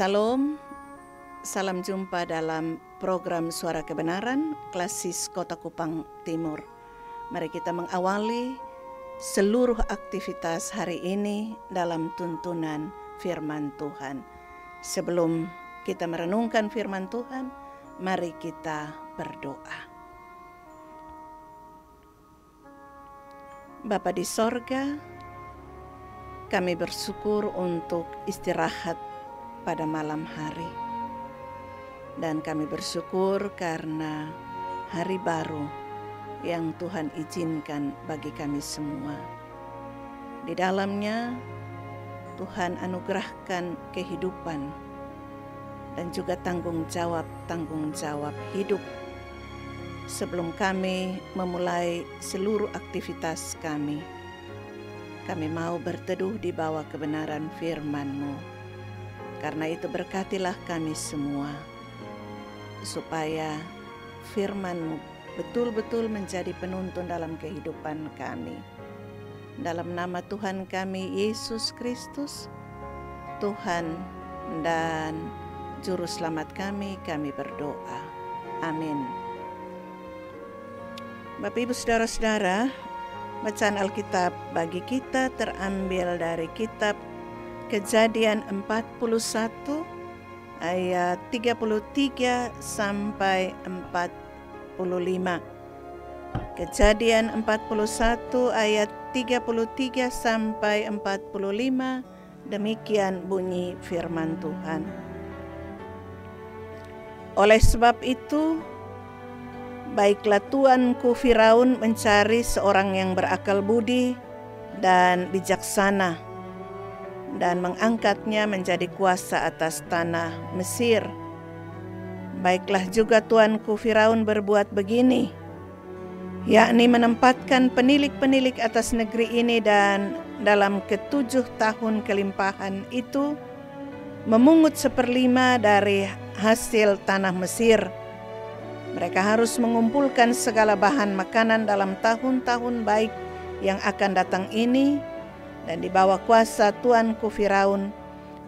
Salam, salam jumpa dalam program Suara Kebenaran, Klasis Kota Kupang Timur. Mari kita mengawali seluruh aktivitas hari ini dalam tuntunan firman Tuhan. Sebelum kita merenungkan firman Tuhan, mari kita berdoa. Bapa di sorga, kami bersyukur untuk istirahat pada malam hari. Dan kami bersyukur karena hari baru yang Tuhan izinkan bagi kami semua. Di dalamnya Tuhan anugerahkan kehidupan dan juga tanggung jawab hidup. Sebelum kami memulai seluruh aktivitas kami mau berteduh di bawah kebenaran firman-Mu. Karena itu berkatilah kami semua, supaya firman-Mu betul-betul menjadi penuntun dalam kehidupan kami. Dalam nama Tuhan kami, Yesus Kristus, Tuhan dan Juru Selamat kami berdoa. Amin. Bapak, Ibu, Saudara-saudara, bacaan Alkitab bagi kita terambil dari kitab Kejadian 41 ayat 33 sampai 45. Kejadian 41 ayat 33 sampai 45. Demikian bunyi firman Tuhan. Oleh sebab itu, baiklah tuanku Firaun mencari seorang yang berakal budi dan bijaksana, dan mengangkatnya menjadi kuasa atas tanah Mesir. Baiklah juga tuanku Firaun berbuat begini, yakni menempatkan penilik-penilik atas negeri ini, dan dalam ke-7 tahun kelimpahan itu memungut 1/5 dari hasil tanah Mesir. Mereka harus mengumpulkan segala bahan makanan dalam tahun-tahun baik yang akan datang ini, dan di bawah kuasa tuanku Firaun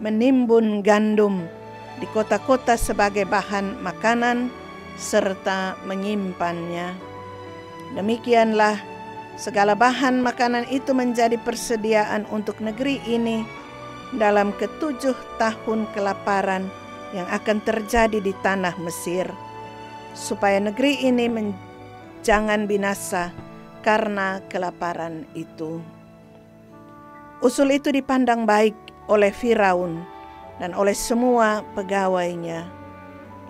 menimbun gandum di kota-kota sebagai bahan makanan serta menyimpannya. Demikianlah segala bahan makanan itu menjadi persediaan untuk negeri ini dalam ke-7 tahun kelaparan yang akan terjadi di tanah Mesir, supaya negeri ini jangan binasa karena kelaparan itu. Usul itu dipandang baik oleh Firaun dan oleh semua pegawainya.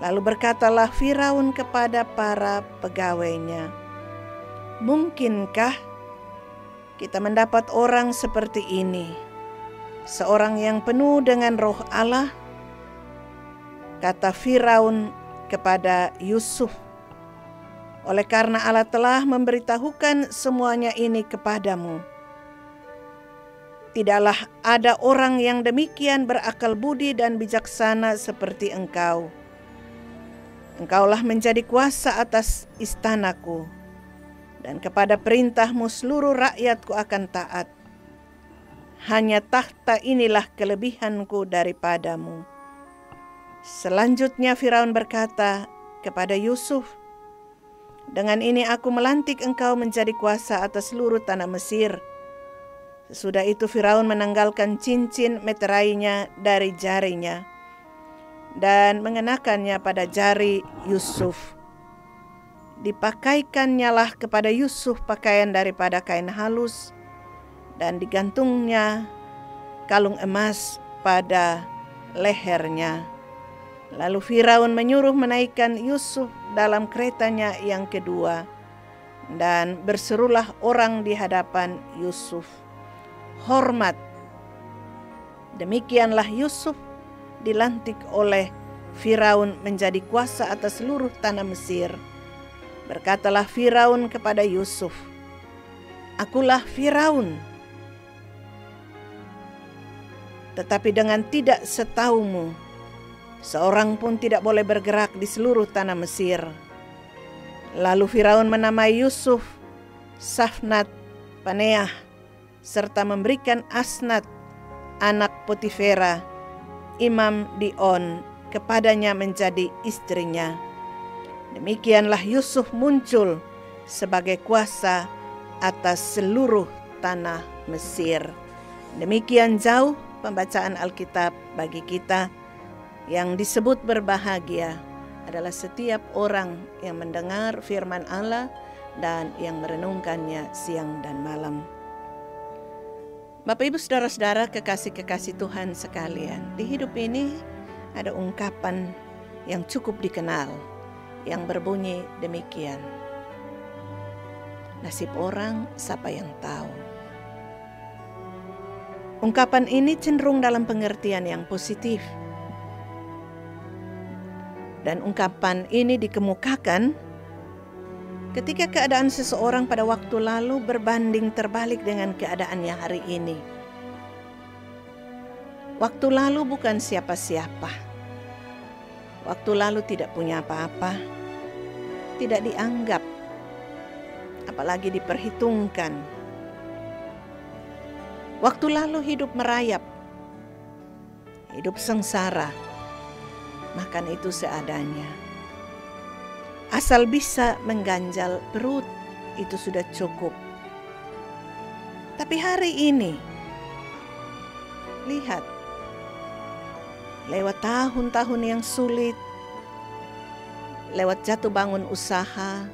Lalu berkatalah Firaun kepada para pegawainya, "Mungkinkah kita mendapat orang seperti ini, seorang yang penuh dengan roh Allah?" Kata Firaun kepada Yusuf, "Oleh karena Allah telah memberitahukan semuanya ini kepadamu, tidaklah ada orang yang demikian berakal budi dan bijaksana seperti engkau. Engkaulah menjadi kuasa atas istanaku, dan kepada perintahmu seluruh rakyatku akan taat. Hanya takhta inilah kelebihanku daripadamu." Selanjutnya Firaun berkata kepada Yusuf, "Dengan ini aku melantik engkau menjadi kuasa atas seluruh tanah Mesir." Sesudah itu Firaun menanggalkan cincin meterainya dari jarinya dan mengenakannya pada jari Yusuf. Dipakaikannyalah kepada Yusuf pakaian daripada kain halus, dan digantungnya kalung emas pada lehernya. Lalu Firaun menyuruh menaikkan Yusuf dalam keretanya yang kedua, dan berserulah orang di hadapan Yusuf, "Hormat!" Demikianlah Yusuf dilantik oleh Firaun menjadi kuasa atas seluruh tanah Mesir. Berkatalah Firaun kepada Yusuf, "Akulah Firaun, tetapi dengan tidak setaumu, seorang pun tidak boleh bergerak di seluruh tanah Mesir." Lalu Firaun menamai Yusuf Safnat Paneah, serta memberikan Asnat anak Potifera Imam Dion kepadanya menjadi istrinya. Demikianlah Yusuf muncul sebagai kuasa atas seluruh tanah Mesir. Demikian jauh pembacaan Alkitab bagi kita. Yang disebut berbahagia adalah setiap orang yang mendengar firman Allah dan yang merenungkannya siang dan malam. Bapak Ibu Saudara-saudara kekasih-kekasih Tuhan sekalian, di hidup ini ada ungkapan yang cukup dikenal yang berbunyi demikian. Nasib orang siapa yang tahu. Ungkapan ini cenderung dalam pengertian yang positif. Dan ungkapan ini dikemukakan ketika keadaan seseorang pada waktu lalu berbanding terbalik dengan keadaannya hari ini. Waktu lalu bukan siapa-siapa. Waktu lalu tidak punya apa-apa. Tidak dianggap. Apalagi diperhitungkan. Waktu lalu hidup merayap. Hidup sengsara. Makan itu seadanya. Asal bisa mengganjal perut, itu sudah cukup. Tapi hari ini, lihat, lewat tahun-tahun yang sulit, lewat jatuh bangun usaha,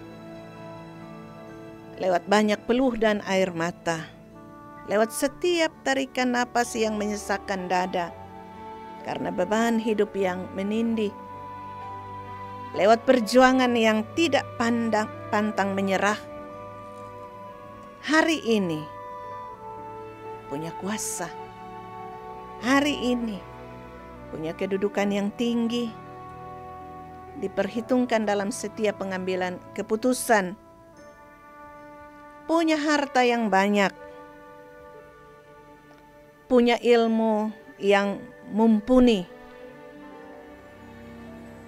lewat banyak peluh dan air mata, lewat setiap tarikan napas yang menyesakkan dada, karena beban hidup yang menindih, lewat perjuangan yang tidak pantang menyerah, hari ini punya kuasa, hari ini punya kedudukan yang tinggi, diperhitungkan dalam setiap pengambilan keputusan, punya harta yang banyak, punya ilmu yang mumpuni,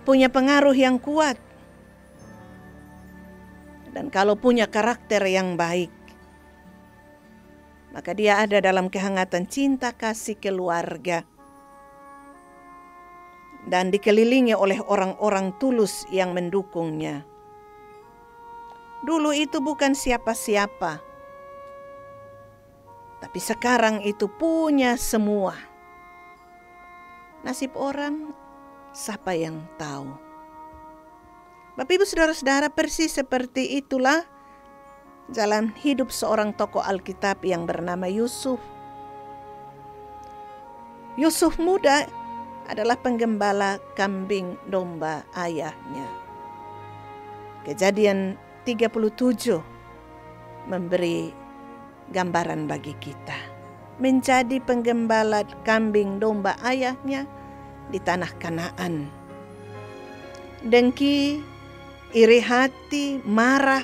punya pengaruh yang kuat, dan kalau punya karakter yang baik, maka dia ada dalam kehangatan cinta kasih keluarga dan dikelilingi oleh orang-orang tulus yang mendukungnya. Dulu itu bukan siapa-siapa, tapi sekarang itu punya semua. Nasib orang siapa yang tahu. Bapak Ibu Saudara-saudara, persis seperti itulah jalan hidup seorang tokoh Alkitab yang bernama Yusuf. Yusuf muda adalah penggembala kambing domba ayahnya. Kejadian 37 memberi gambaran bagi kita. Menjadi penggembala kambing domba ayahnya di tanah Kanaan. Dengki, iri hati, marah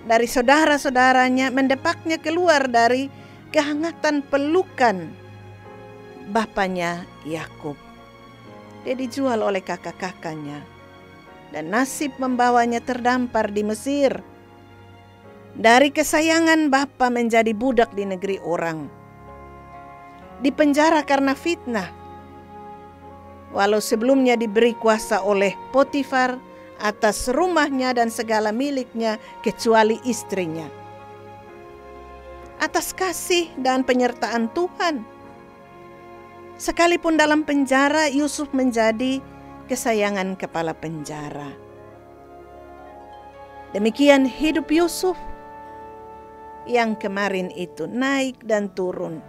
dari saudara-saudaranya mendepaknya keluar dari kehangatan pelukan bapaknya Yakub. Dia dijual oleh kakak-kakaknya dan nasib membawanya terdampar di Mesir. Dari kesayangan bapa menjadi budak di negeri orang. Dipenjara karena fitnah. Walau sebelumnya diberi kuasa oleh Potifar atas rumahnya dan segala miliknya kecuali istrinya. Atas kasih dan penyertaan Tuhan. Sekalipun dalam penjara, Yusuf menjadi kesayangan kepala penjara. Demikian hidup Yusuf yang kemarin itu naik dan turun.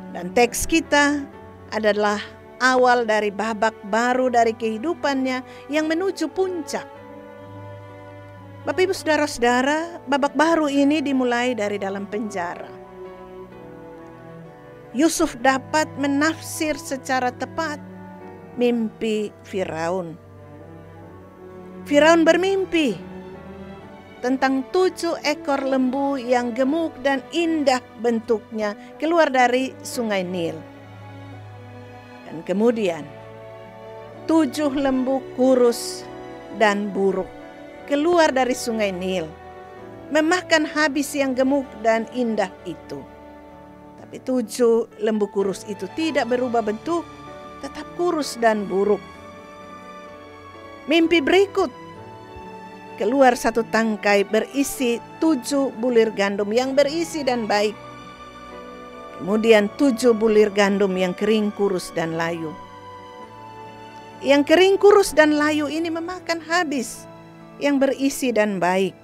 Dan teks kita adalah awal dari babak baru dari kehidupannya yang menuju puncak. Bapak Ibu Saudara-saudara, babak baru ini dimulai dari dalam penjara. Yusuf dapat menafsir secara tepat mimpi Firaun. Firaun bermimpi tentang 7 ekor lembu yang gemuk dan indah bentuknya keluar dari sungai Nil. Dan kemudian 7 lembu kurus dan buruk keluar dari sungai Nil, memakan habis yang gemuk dan indah itu. Tapi 7 lembu kurus itu tidak berubah bentuk, tetap kurus dan buruk. Mimpi berikut, keluar 1 tangkai berisi 7 bulir gandum yang berisi dan baik. Kemudian 7 bulir gandum yang kering, kurus, dan layu. Yang kering, kurus, dan layu ini memakan habis yang berisi dan baik.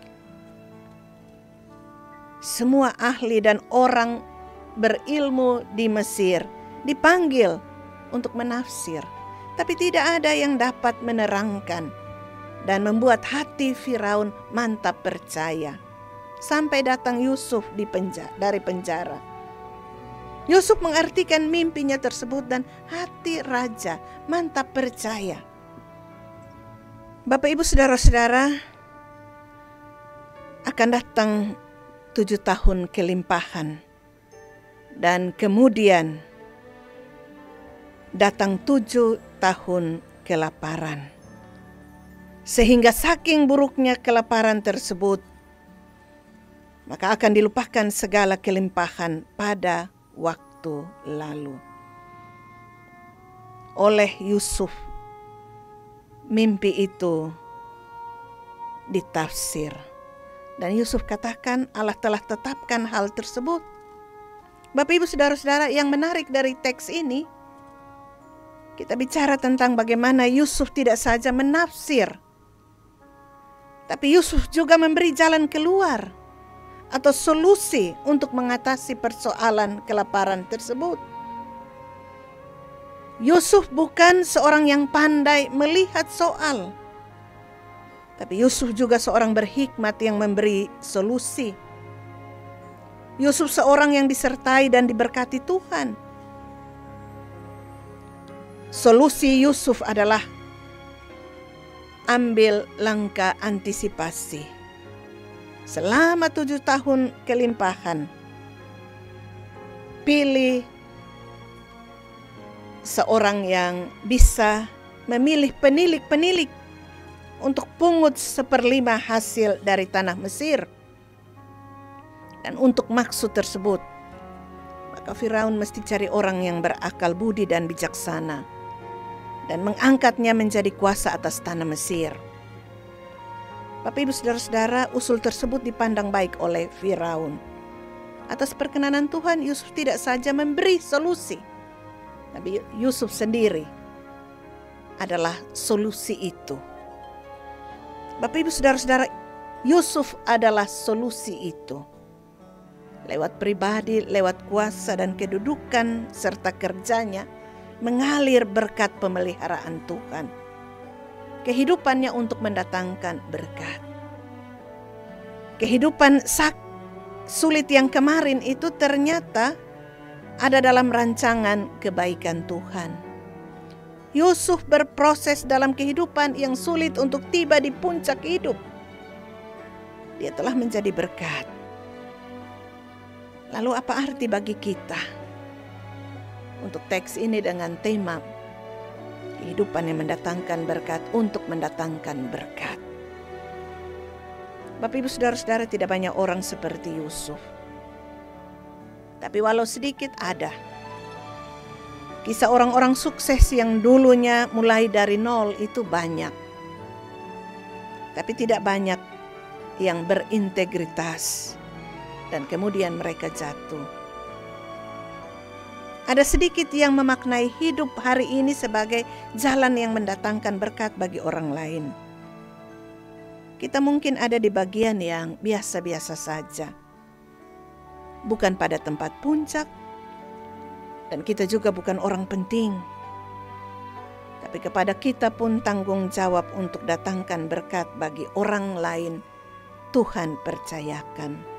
Semua ahli dan orang berilmu di Mesir dipanggil untuk menafsir, tapi tidak ada yang dapat menerangkan dan membuat hati Firaun mantap percaya. Sampai datang Yusuf dari penjara. Yusuf mengartikan mimpinya tersebut dan hati raja mantap percaya. Bapak, Ibu, saudara-saudara, akan datang 7 tahun kelimpahan. Dan kemudian datang 7 tahun kelaparan. Sehingga saking buruknya kelaparan tersebut, maka akan dilupakan segala kelimpahan pada waktu lalu. Oleh Yusuf, mimpi itu ditafsir. Dan Yusuf katakan Allah telah tetapkan hal tersebut. Bapak, Ibu, saudara-saudara, yang menarik dari teks ini, kita bicara tentang bagaimana Yusuf tidak saja menafsir, tapi Yusuf juga memberi jalan keluar atau solusi untuk mengatasi persoalan kelaparan tersebut. Yusuf bukan seorang yang pandai melihat soal, tapi Yusuf juga seorang berhikmat yang memberi solusi. Yusuf seorang yang disertai dan diberkati Tuhan. Solusi Yusuf adalah ambil langkah antisipasi. Selama 7 tahun kelimpahan, pilih seorang yang bisa memilih penilik-penilik untuk pungut 1/5 hasil dari tanah Mesir. Dan untuk maksud tersebut, maka Firaun mesti cari orang yang berakal budi dan bijaksana dan mengangkatnya menjadi kuasa atas tanah Mesir. Bapak, Ibu, saudara-saudara, usul tersebut dipandang baik oleh Firaun. Atas perkenanan Tuhan, Yusuf tidak saja memberi solusi, tapi Yusuf sendiri adalah solusi itu. Bapak, Ibu, saudara-saudara, Yusuf adalah solusi itu. Lewat pribadi, lewat kuasa dan kedudukan serta kerjanya, mengalir berkat pemeliharaan Tuhan. Kehidupannya untuk mendatangkan berkat. Kehidupan sulit yang kemarin itu ternyata ada dalam rancangan kebaikan Tuhan. Yusuf berproses dalam kehidupan yang sulit untuk tiba di puncak hidup. Dia telah menjadi berkat. Lalu apa arti bagi kita untuk teks ini dengan tema kehidupan yang mendatangkan berkat untuk mendatangkan berkat? Bapak, Ibu, saudara-saudara, tidak banyak orang seperti Yusuf. Tapi walau sedikit ada. Kisah orang-orang sukses yang dulunya mulai dari nol itu banyak. Tapi tidak banyak yang berintegritas. Dan kemudian mereka jatuh. Ada sedikit yang memaknai hidup hari ini sebagai jalan yang mendatangkan berkat bagi orang lain. Kita mungkin ada di bagian yang biasa-biasa saja. Bukan pada tempat puncak. Dan kita juga bukan orang penting. Tapi kepada kita pun tanggung jawab untuk datangkan berkat bagi orang lain. Tuhan percayakan.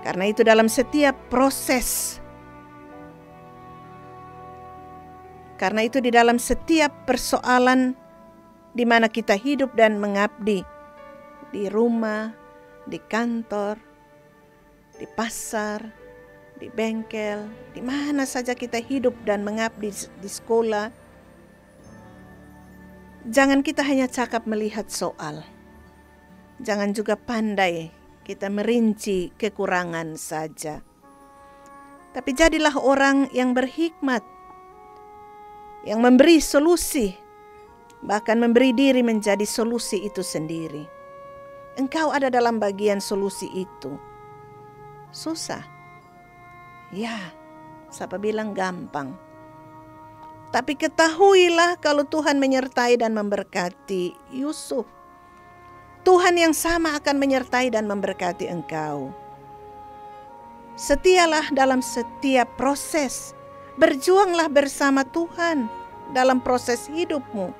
Karena itu dalam setiap proses, karena itu di dalam setiap persoalan di mana kita hidup dan mengabdi, di rumah, di kantor, di pasar, di bengkel, di mana saja kita hidup dan mengabdi, di sekolah, jangan kita hanya cakap melihat soal. Jangan juga pandai kita merinci kekurangan saja. Tapi jadilah orang yang berhikmat, yang memberi solusi, bahkan memberi diri menjadi solusi itu sendiri. Engkau ada dalam bagian solusi itu. Susah? Ya, siapa bilang gampang? Tapi ketahuilah kalau Tuhan menyertai dan memberkati Yusuf, Tuhan yang sama akan menyertai dan memberkati engkau. Setialah dalam setiap proses. Berjuanglah bersama Tuhan dalam proses hidupmu.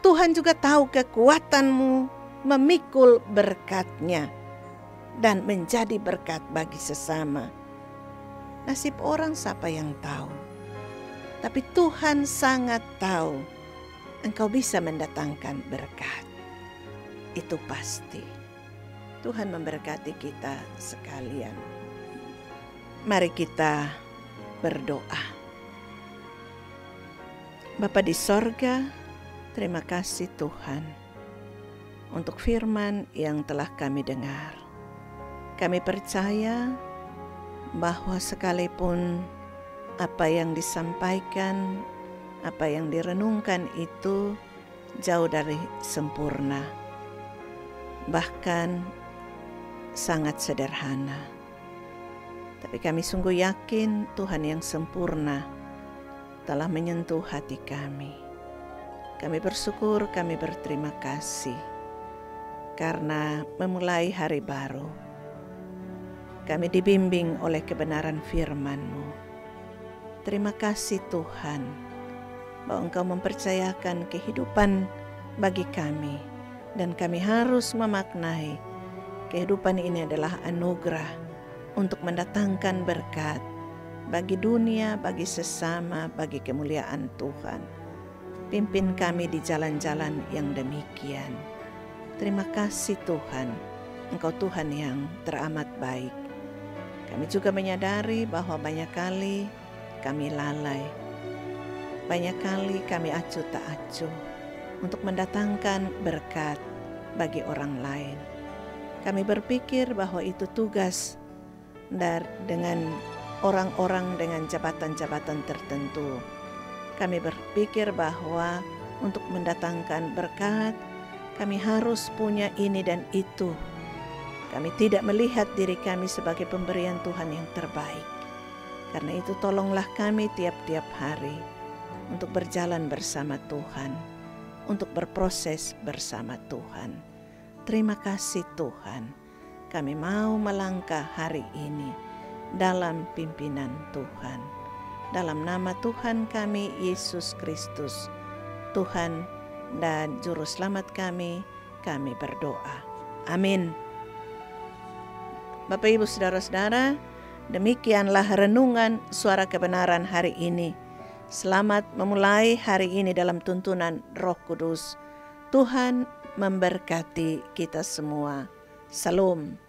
Tuhan juga tahu kekuatanmu memikul berkat-Nya dan menjadi berkat bagi sesama. Nasib orang siapa yang tahu? Tapi Tuhan sangat tahu engkau bisa mendatangkan berkat. Itu pasti. Tuhan memberkati kita sekalian. Mari kita berdoa. Bapa di sorga, terima kasih Tuhan untuk firman yang telah kami dengar. Kami percaya bahwa sekalipun apa yang disampaikan, apa yang direnungkan itu jauh dari sempurna, bahkan sangat sederhana. Tapi kami sungguh yakin Tuhan yang sempurna telah menyentuh hati kami. Kami bersyukur, kami berterima kasih karena memulai hari baru. Kami dibimbing oleh kebenaran firman-Mu. Terima kasih Tuhan bahwa Engkau mempercayakan kehidupan bagi kami. Dan kami harus memaknai kehidupan ini adalah anugerah untuk mendatangkan berkat bagi dunia, bagi sesama, bagi kemuliaan Tuhan. Pimpin kami di jalan-jalan yang demikian. Terima kasih Tuhan, Engkau Tuhan yang teramat baik. Kami juga menyadari bahwa banyak kali kami lalai. Banyak kali kami acuh tak acuh untuk mendatangkan berkat bagi orang lain. Kami berpikir bahwa itu tugas dengan orang-orang dengan jabatan-jabatan tertentu. Kami berpikir bahwa untuk mendatangkan berkat, kami harus punya ini dan itu. Kami tidak melihat diri kami sebagai pemberian Tuhan yang terbaik. Karena itu tolonglah kami tiap-tiap hari untuk berjalan bersama Tuhan, untuk berproses bersama Tuhan. Terima kasih Tuhan. Kami mau melangkah hari ini dalam pimpinan Tuhan. Dalam nama Tuhan kami, Yesus Kristus, Tuhan dan Juru Selamat kami berdoa. Amin. Bapak Ibu Saudara-saudara, demikianlah renungan suara kebenaran hari ini. Selamat memulai hari ini dalam tuntunan Roh Kudus. Tuhan memberkati kita semua. Salam.